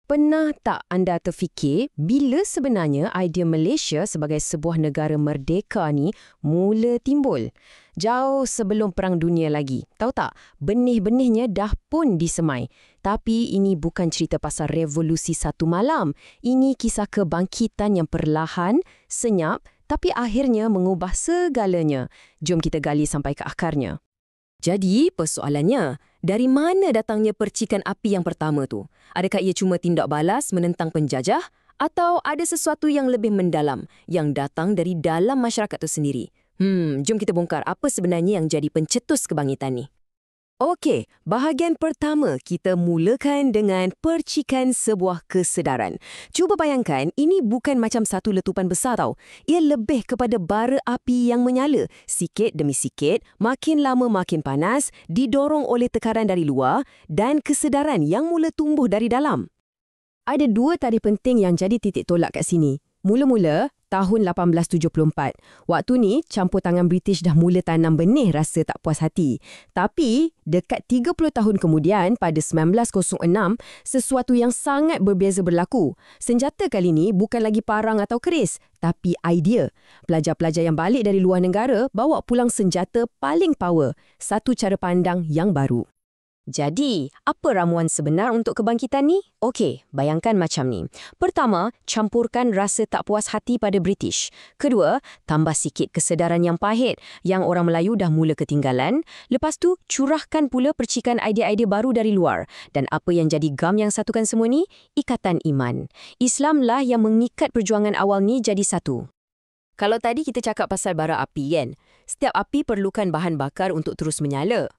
Pernah tak anda terfikir bila sebenarnya idea Malaysia sebagai sebuah negara merdeka ni mula timbul? Jauh sebelum Perang Dunia lagi. Tahu tak, benih-benihnya dah pun disemai. Tapi ini bukan cerita pasal revolusi satu malam. Ini kisah kebangkitan yang perlahan, senyap, tapi akhirnya mengubah segalanya. Jom kita gali sampai ke akarnya. Jadi, persoalannya, dari mana datangnya percikan api yang pertama tu? Adakah ia cuma tindak balas menentang penjajah? Atau ada sesuatu yang lebih mendalam yang datang dari dalam masyarakat tu sendiri? Jom kita bongkar apa sebenarnya yang jadi pencetus kebangkitan ni. Okey, bahagian pertama kita mulakan dengan percikan sebuah kesedaran. Cuba bayangkan, ini bukan macam satu letupan besar tau. Ia lebih kepada bara api yang menyala. Sikit demi sikit, makin lama makin panas, didorong oleh tekanan dari luar dan kesedaran yang mula tumbuh dari dalam. Ada dua tarikh penting yang jadi titik tolak kat sini. Mula-mula, tahun 1874. Waktu ni, campur tangan British dah mula tanam benih rasa tak puas hati. Tapi, dekat 30 tahun kemudian, pada 1906, sesuatu yang sangat berbeza berlaku. Senjata kali ni bukan lagi parang atau keris, tapi idea. Pelajar-pelajar yang balik dari luar negara bawa pulang senjata paling power. Satu cara pandang yang baru. Jadi, apa ramuan sebenar untuk kebangkitan ni? Okey, bayangkan macam ni. Pertama, campurkan rasa tak puas hati pada British. Kedua, tambah sikit kesedaran yang pahit, yang orang Melayu dah mula ketinggalan. Lepas tu, curahkan pula percikan idea-idea baru dari luar. Dan apa yang jadi gam yang satukan semua ni? Ikatan iman. Islamlah yang mengikat perjuangan awal ni jadi satu. Kalau tadi kita cakap pasal bara api kan, setiap api perlukan bahan bakar untuk terus menyala.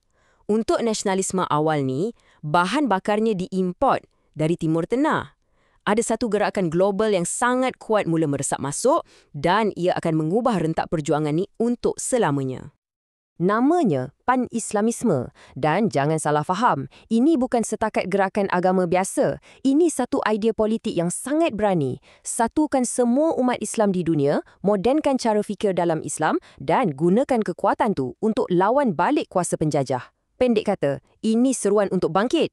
Untuk nasionalisme awal ni, bahan bakarnya diimport dari Timur Tengah. Ada satu gerakan global yang sangat kuat mula meresap masuk dan ia akan mengubah rentak perjuangan ni untuk selamanya. Namanya Pan-Islamisme dan jangan salah faham, ini bukan setakat gerakan agama biasa. Ini satu idea politik yang sangat berani. Satukan semua umat Islam di dunia, modenkan cara fikir dalam Islam dan gunakan kekuatan tu untuk lawan balik kuasa penjajah. Pendek kata, ini seruan untuk bangkit.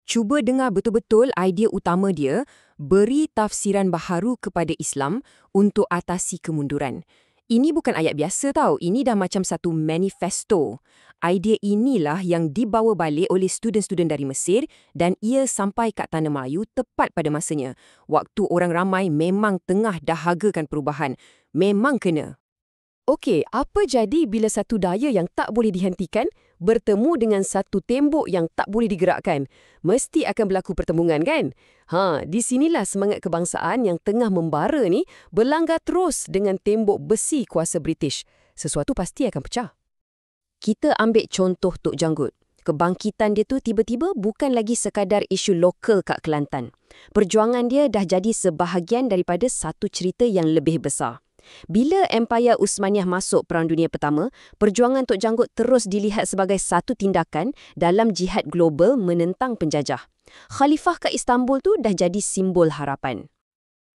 Cuba dengar betul-betul idea utama dia, beri tafsiran baharu kepada Islam untuk atasi kemunduran. Ini bukan ayat biasa tau, ini dah macam satu manifesto. Idea inilah yang dibawa balik oleh student-student dari Mesir dan ia sampai kat Tanah Melayu tepat pada masanya. Waktu orang ramai memang tengah dahagakan perubahan. Memang kena. Okey, apa jadi bila satu daya yang tak boleh dihentikan bertemu dengan satu tembok yang tak boleh digerakkan? Mesti akan berlaku pertembungan kan? Di sinilah semangat kebangsaan yang tengah membara ni berlanggar terus dengan tembok besi kuasa British. Sesuatu pasti akan pecah. Kita ambil contoh Tok Janggut. Kebangkitan dia tu tiba-tiba bukan lagi sekadar isu lokal kat Kelantan. Perjuangan dia dah jadi sebahagian daripada satu cerita yang lebih besar. Bila Empayar Uthmaniyah masuk Perang Dunia Pertama, perjuangan Tok Janggut terus dilihat sebagai satu tindakan dalam jihad global menentang penjajah. Khalifah kat Istanbul tu dah jadi simbol harapan.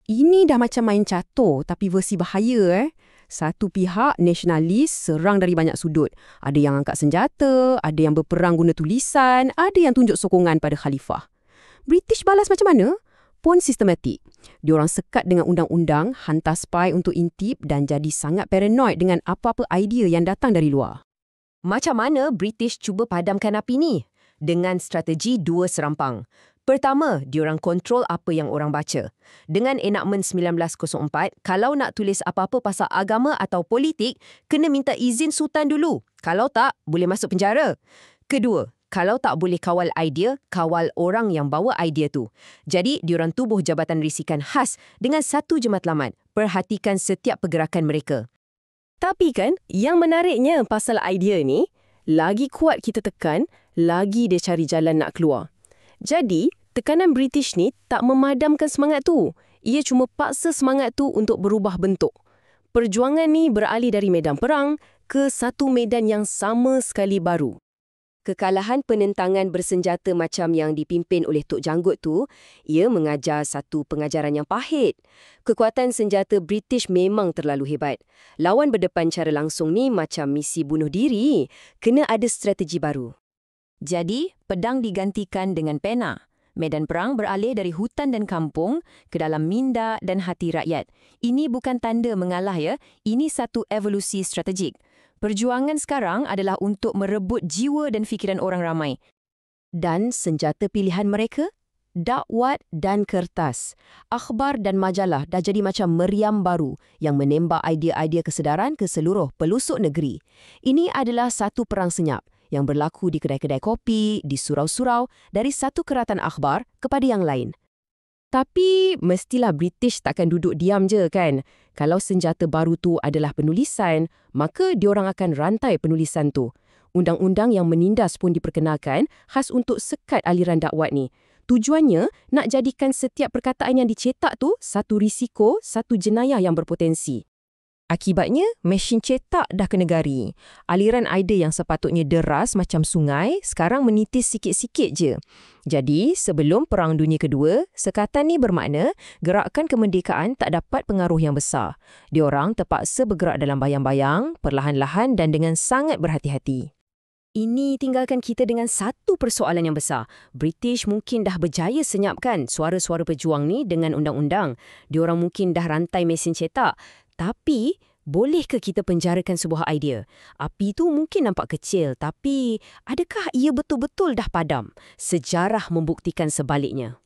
Ini dah macam main catur tapi versi bahaya. Satu pihak nasionalis serang dari banyak sudut. Ada yang angkat senjata, ada yang berperang guna tulisan, ada yang tunjuk sokongan pada Khalifah. British balas macam mana? Pun sistematik. Diorang sekat dengan undang-undang, hantar spy untuk intip dan jadi sangat paranoid dengan apa-apa idea yang datang dari luar. Macam mana British cuba padamkan api ni? Dengan strategi dua serampang. Pertama, diorang kontrol apa yang orang baca. Dengan enakmen 1904, kalau nak tulis apa-apa pasal agama atau politik, kena minta izin Sultan dulu. Kalau tak, boleh masuk penjara. Kedua, kalau tak boleh kawal idea, kawal orang yang bawa idea tu. Jadi, diorang tubuh jabatan risikan khas dengan satu je matlamat. Perhatikan setiap pergerakan mereka. Tapi kan, yang menariknya pasal idea ni, lagi kuat kita tekan, lagi dia cari jalan nak keluar. Jadi, tekanan British ni tak memadamkan semangat tu. Ia cuma paksa semangat tu untuk berubah bentuk. Perjuangan ni beralih dari medan perang ke satu medan yang sama sekali baru. Kekalahan penentangan bersenjata macam yang dipimpin oleh Tok Janggut tu, ia mengajar satu pengajaran yang pahit. Kekuatan senjata British memang terlalu hebat. Lawan berdepan cara langsung ni macam misi bunuh diri. Kena ada strategi baru. Jadi, pedang digantikan dengan pena. Medan perang beralih dari hutan dan kampung ke dalam minda dan hati rakyat. Ini bukan tanda mengalah ya, ini satu evolusi strategik. Perjuangan sekarang adalah untuk merebut jiwa dan fikiran orang ramai. Dan senjata pilihan mereka? Dakwat dan kertas. Akhbar dan majalah dah jadi macam meriam baru yang menembak idea-idea kesedaran ke seluruh pelosok negeri. Ini adalah satu perang senyap yang berlaku di kedai-kedai kopi, di surau-surau, dari satu keratan akhbar kepada yang lain. Tapi mestilah British takkan duduk diam je kan? Kalau senjata baru tu adalah penulisan, maka diorang akan rantai penulisan tu. Undang-undang yang menindas pun diperkenalkan khas untuk sekat aliran dakwat ni. Tujuannya nak jadikan setiap perkataan yang dicetak tu satu risiko, satu jenayah yang berpotensi. Akibatnya, mesin cetak dah kena gari. Aliran idea yang sepatutnya deras macam sungai, sekarang menitis sikit-sikit je. Jadi, sebelum Perang Dunia Kedua, sekatan ni bermakna gerakan kemerdekaan tak dapat pengaruh yang besar. Diorang terpaksa bergerak dalam bayang-bayang, perlahan-lahan dan dengan sangat berhati-hati. Ini tinggalkan kita dengan satu persoalan yang besar. British mungkin dah berjaya senyapkan suara-suara pejuang ni dengan undang-undang. Diorang mungkin dah rantai mesin cetak. Tapi, bolehkah kita penjarakan sebuah idea? Api tu mungkin nampak kecil, tapi adakah ia betul-betul dah padam? Sejarah membuktikan sebaliknya.